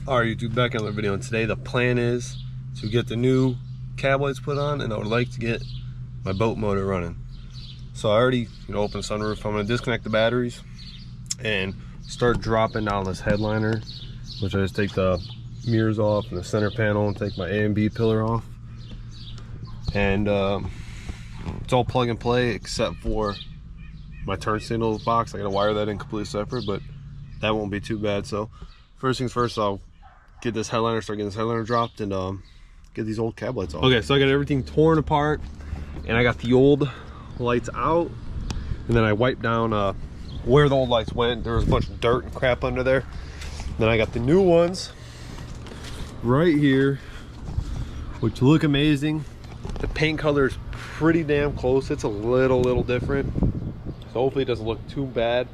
Alright YouTube, back in another video, and today the plan is to get the new cab lights put on, and I would like to get my boat motor running. So I already opened the sunroof. I'm going to disconnect the batteries and start dropping down this headliner, which I just take the mirrors off and the center panel and take my A and B pillar off. And it's all plug and play except for my turn signal box. I got to wire that in completely separate, but that won't be too bad. So first things first, I'll get this headliner, start getting this headliner dropped, and get these old cab lights off. Okay, so I got everything torn apart, and I got the old lights out, and then I wiped down where the old lights went. There was a bunch of dirt and crap under there. Then I got the new ones right here, which look amazing. The paint color is pretty damn close. It's a little different, so hopefully it doesn't look too bad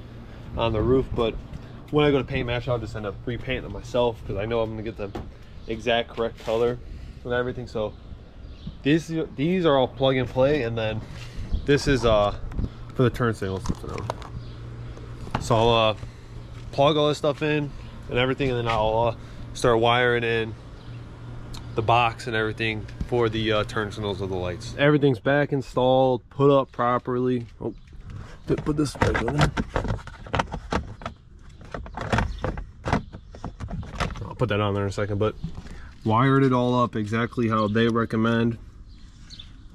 on the roof, but when I go to paint match, I'll just end up repainting them myself because I know I'm gonna get the exact correct color and everything. So these are all plug and play, and then this is for the turn signals. So I'll plug all this stuff in and everything, and then I'll start wiring in the box and everything for the turn signals of the lights. Everything's back installed, put up properly. Oh, put this back on there. Put that on there in a second, but wired it all up exactly how they recommend,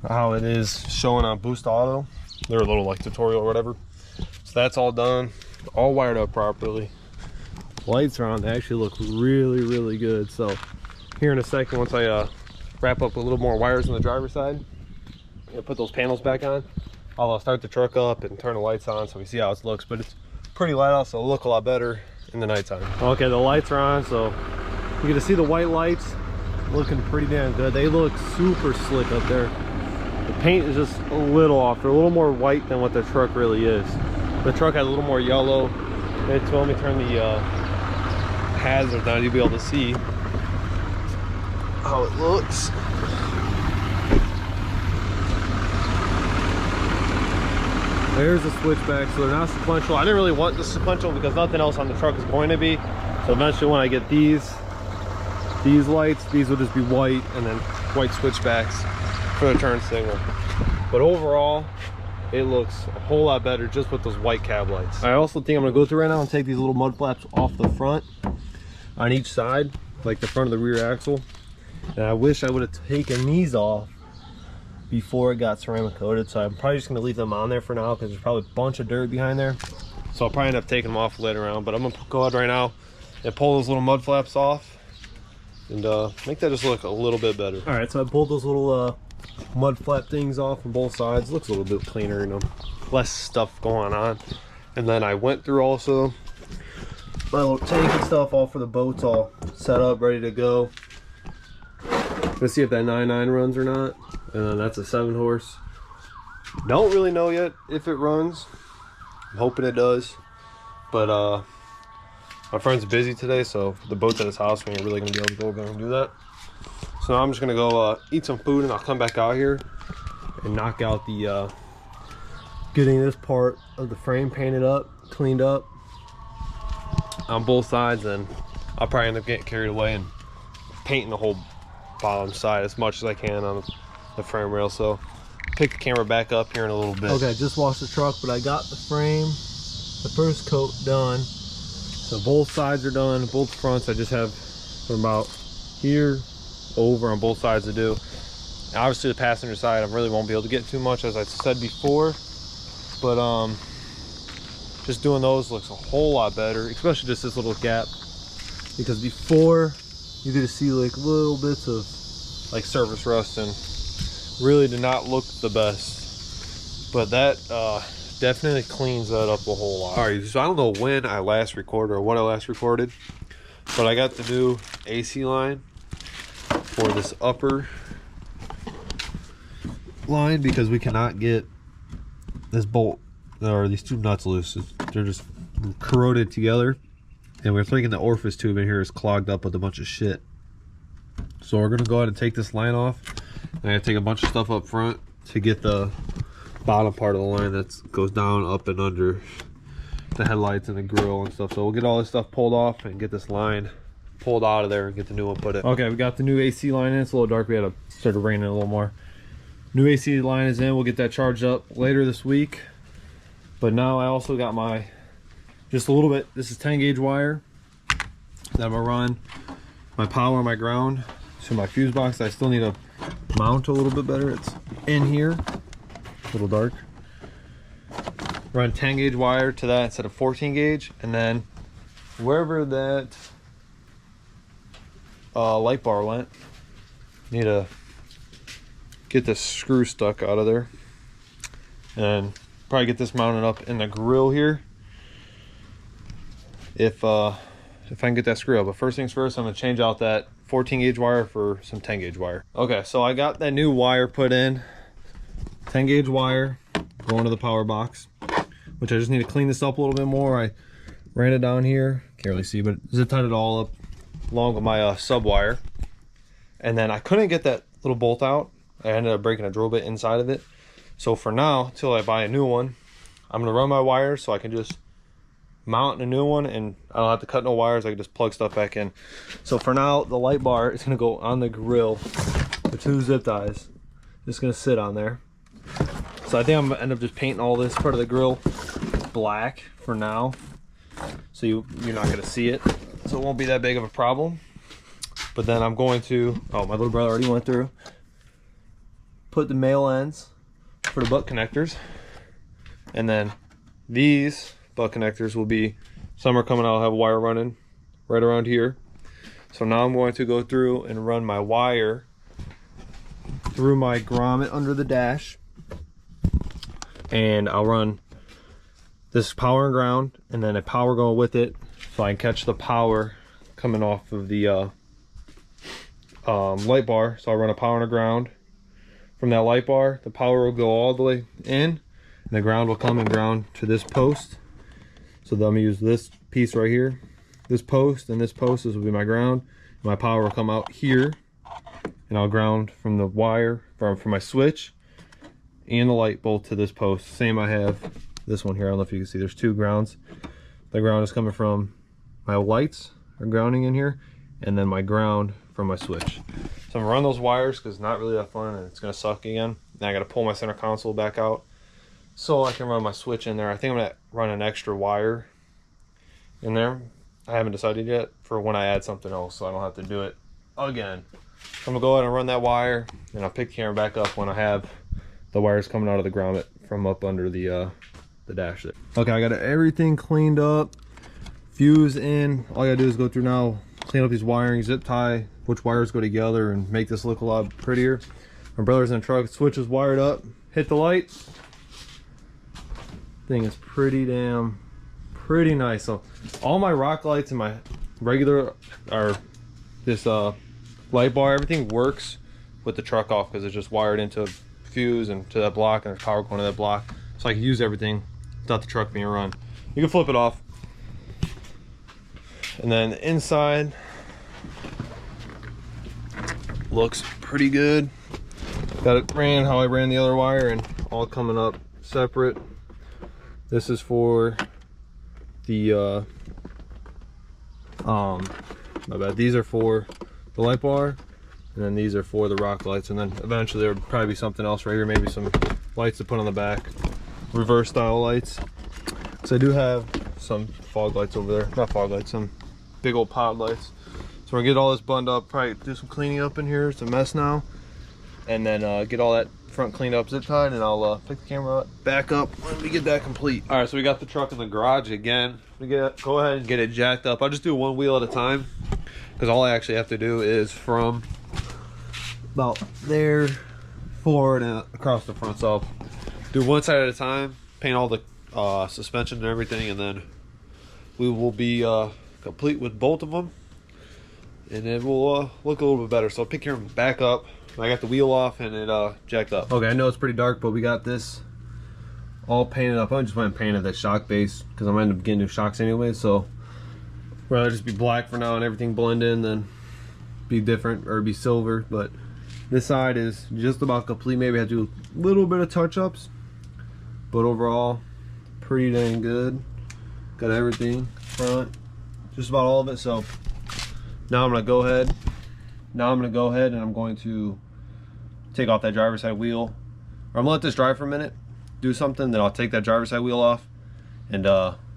how it is showing on Boost Auto, their little like tutorial or whatever. So that's all done, all wired up properly. Lights are on. They actually look really good. So here in a second, once I wrap up a little more wires on the driver's side and put those panels back on, I'll start the truck up and turn the lights on so we see how it looks. But it's pretty light out, so it'll look a lot better in the nighttime. Okay, the lights are on, so you get to see the white lights looking pretty damn good. They look super slick up there. The paint is just a little off. They're a little more white than what the truck really is. The truck has a little more yellow. Let me turn the hazard down. You'll be able to see how it looks. There's the switchback, so they're not sequential. I didn't really want the sequential because nothing else on the truck is going to be. So eventually when I get these lights, these will just be white, and then white switchbacks for the turn signal. But overall, it looks a whole lot better just with those white cab lights. I also think I'm gonna go through right now and take these little mud flaps off the front on each side, like the front of the rear axle. And I wish I would have taken these off before it got ceramic coated, so I'm probably just going to leave them on there for now because there's probably a bunch of dirt behind there. So I'll probably end up taking them off later on, but I'm going to go ahead right now and pull those little mud flaps off and make that just look a little bit better. All right, so I pulled those little mud flap things off from both sides. Looks a little bit cleaner, less stuff going on. And then I went through also my little tank and stuff, all for the boats, all set up, ready to go. Let's see if that 9.9 runs or not. And then that's a 7-horse. Don't really know yet if it runs. I'm hoping it does. But my friend's busy today, so the boat's at his house. We ain't really gonna be able to go over and do that. So now I'm just gonna go eat some food, and I'll come back out here and knock out the getting this part of the frame painted up, cleaned up on both sides. And I'll probably end up getting carried away and painting the whole bottom side as much as I can on the frame rail. So pick the camera back up here in a little bit. Okay, I just washed the truck, but I got the frame, the first coat done. So both sides are done, both fronts. I just have from about here over on both sides to do. And obviously the passenger side I really won't be able to get too much, as I said before, but just doing those looks a whole lot better, especially just this little gap, because before you get to see like little bits of like surface rust and really did not look the best. But that definitely cleans that up a whole lot. All right, so I don't know when I last recorded or what I last recorded, but I got the new AC line for this upper line because we cannot get this bolt or these two nuts loose. They're just corroded together. And we're thinking the orifice tube in here is clogged up with a bunch of shit. So we're gonna go ahead and take this line off. And I gotta take a bunch of stuff up front to get the bottom part of the line that goes down, up, and under the headlights and the grill and stuff. So we'll get all this stuff pulled off and get this line pull it out of there and get the new one put in. Okay, we got the new AC line in. It's a little dark. We had to start raining a little more. New AC line is in. We'll get that charged up later this week. But now I also got my, just a little bit, this is 10 gauge wire that I'm gonna run my power and my ground to my fuse box. I still need to mount a little bit better. It's in here, a little dark. Run 10 gauge wire to that instead of 14 gauge. And then wherever that light bar went, need to get this screw stuck out of there. And probably get this mounted up in the grill here if I can get that screw up. But first things first, I'm gonna change out that 14 gauge wire for some 10 gauge wire. Okay, so I got that new wire put in, 10 gauge wire going to the power box, which I just need to clean this up a little bit more. I ran it down here, can't really see, but zip tied it all up along with my sub wire. And then I couldn't get that little bolt out. I ended up breaking a drill bit inside of it. So for now, till I buy a new one, I'm gonna run my wires so I can just mount a new one and I don't have to cut no wires. I can just plug stuff back in. So for now, the light bar is gonna go on the grill. The 2 zip ties, just gonna sit on there. So I think I'm gonna end up just painting all this part of the grill black for now. So you're not gonna see it. So it won't be that big of a problem. But then I'm going to, oh, my little brother already went through. Put the male ends for the butt connectors, and then these butt connectors will be, some are coming out, I'll have a wire running right around here. So now I'm going to go through and run my wire through my grommet under the dash, and I'll run this power and ground and then a power going with it so I can catch the power coming off of the light bar. So I'll run a power and a ground. From that light bar, the power will go all the way in, and the ground will come and ground to this post. So then I'm gonna use this piece right here, this post, and this post. This will be my ground. My power will come out here, and I'll ground from the wire from my switch and the light bolt to this post. Same, I have this one here. I don't know if you can see. There's 2 grounds. The ground is coming from my lights are grounding in here, and then my ground from my switch. So I'm gonna run those wires because it's not really that fun and it's gonna suck again. Then I gotta pull my center console back out so I can run my switch in there. I think I'm gonna run an extra wire in there. I haven't decided yet for when I add something else, so I don't have to do it again. So I'm gonna go ahead and run that wire, and I'll pick the camera back up when I have the wires coming out of the grommet from up under the dash there. Okay, I got everything cleaned up, fuse in. All I gotta do is go through now, clean up these wiring, zip tie which wires go together, and make this look a lot prettier. My brother's in the truck, switch is wired up, hit the light. Thing is pretty nice. So all my rock lights and my regular are this light bar, everything works with the truck off because it's just wired into a fuse and to that block, and there's power going to that block. So I can use everything without the truck being run. You can flip it off. And then the inside looks pretty good. Got it ran how I ran the other wire, and all coming up separate. This is for the my bad, these are for the light bar, and then these are for the rock lights, and then eventually there'll probably be something else right here, maybe some lights to put on the back, reverse style lights. So I do have some fog lights over there, not fog lights, some big old pod lights. So we're gonna get all this bundled up, probably do some cleaning up in here. It's a mess now. And then get all that front cleaned up, zip tied, and I'll pick the camera back up when we get that complete. All right, so we got the truck in the garage again. We go ahead and get it jacked up. I'll just do one wheel at a time because all I actually have to do is from about there forward and across the front. So I'll do one side at a time, paint all the suspension and everything, and then we will be complete with both of them, and it will look a little bit better. So I'll pick your back up. I got the wheel off and it jacked up. Okay, I know it's pretty dark, but we got this all painted up. I just went and painted that shock base because I'm going to end up getting new shocks anyway, so rather just be black for now and everything blend in than be different or be silver. But this side is just about complete. Maybe I have to do a little bit of touch-ups, but overall pretty dang good. Got everything front, just about all of it. So Now I'm gonna go ahead and I'm going to take off that driver's side wheel. Or I'm gonna let this dry for a minute, do something, then I'll take that driver's side wheel off and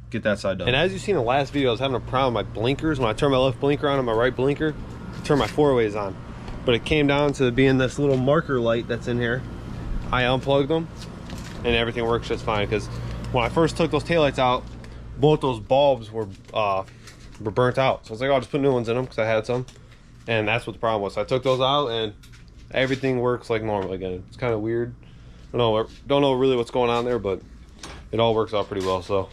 get that side done. And as you seen in the last video, I was having a problem with my blinkers. When I turn my left blinker on and my right blinker, I turn my four-ways on. But it came down to being this little marker light that's in here. I unplugged them and everything works just fine, because when I first took those taillights out, both those bulbs were burnt out. So I was like, oh, I'll just put new ones in them because I had some. And that's what the problem was. So I took those out and everything works like normal again. It's kind of weird. I don't know really what's going on there, but it all works out pretty well. So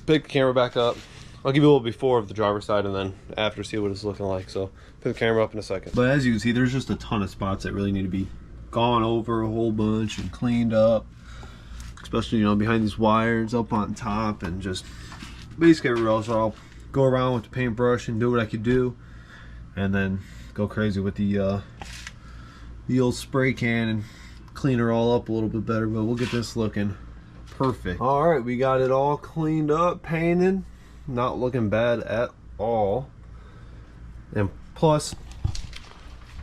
pick the camera back up. I'll give you a little before of the driver's side and then after, see what it's looking like. So pick the camera up in a second. But as you can see, there's just a ton of spots that really need to be gone over a whole bunch and cleaned up, especially, you know, behind these wires, up on top, and just basically everywhere else. So I'll go around with the paintbrush and do what I could do, and then go crazy with the old spray can and clean her all up a little bit better. But we'll get this looking perfect. All right, we got it all cleaned up, painted, not looking bad at all. And plus,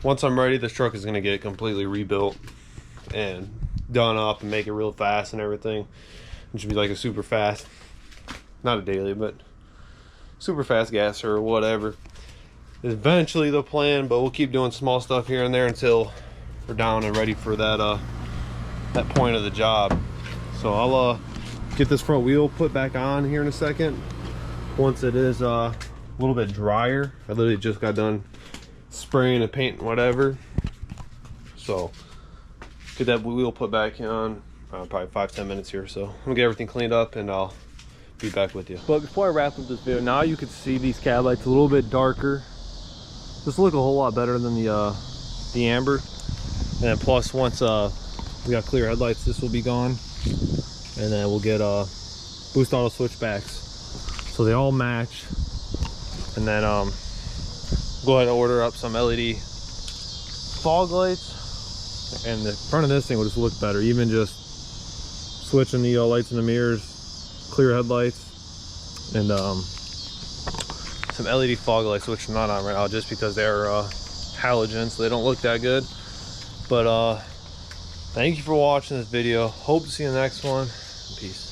once I'm ready, this truck is going to get completely rebuilt and done up and make it real fast and everything. It should be like a super fast, not a daily, but super fast gasser or whatever. Eventually the plan, but we'll keep doing small stuff here and there until we're down and ready for that that point of the job. So I'll get this front wheel put back on here in a second once it is a little bit drier. I literally just got done spraying and painting whatever, so get that wheel put back on probably 5-10 minutes here. So I'm gonna get everything cleaned up and I'll be back with you. But before I wrap up this video, now you can see these cab lights a little bit darker. This look a whole lot better than the amber. And then plus, once we got clear headlights, this will be gone, and then we'll get boost auto switchbacks so they all match. And then go ahead and order up some LED fog lights, and the front of this thing will just look better. Even just switching the lights in the mirrors, clear headlights, and some LED fog lights, which I'm not on right now just because they're halogen, so they don't look that good. But thank you for watching this video. Hope to see you in the next one. Peace.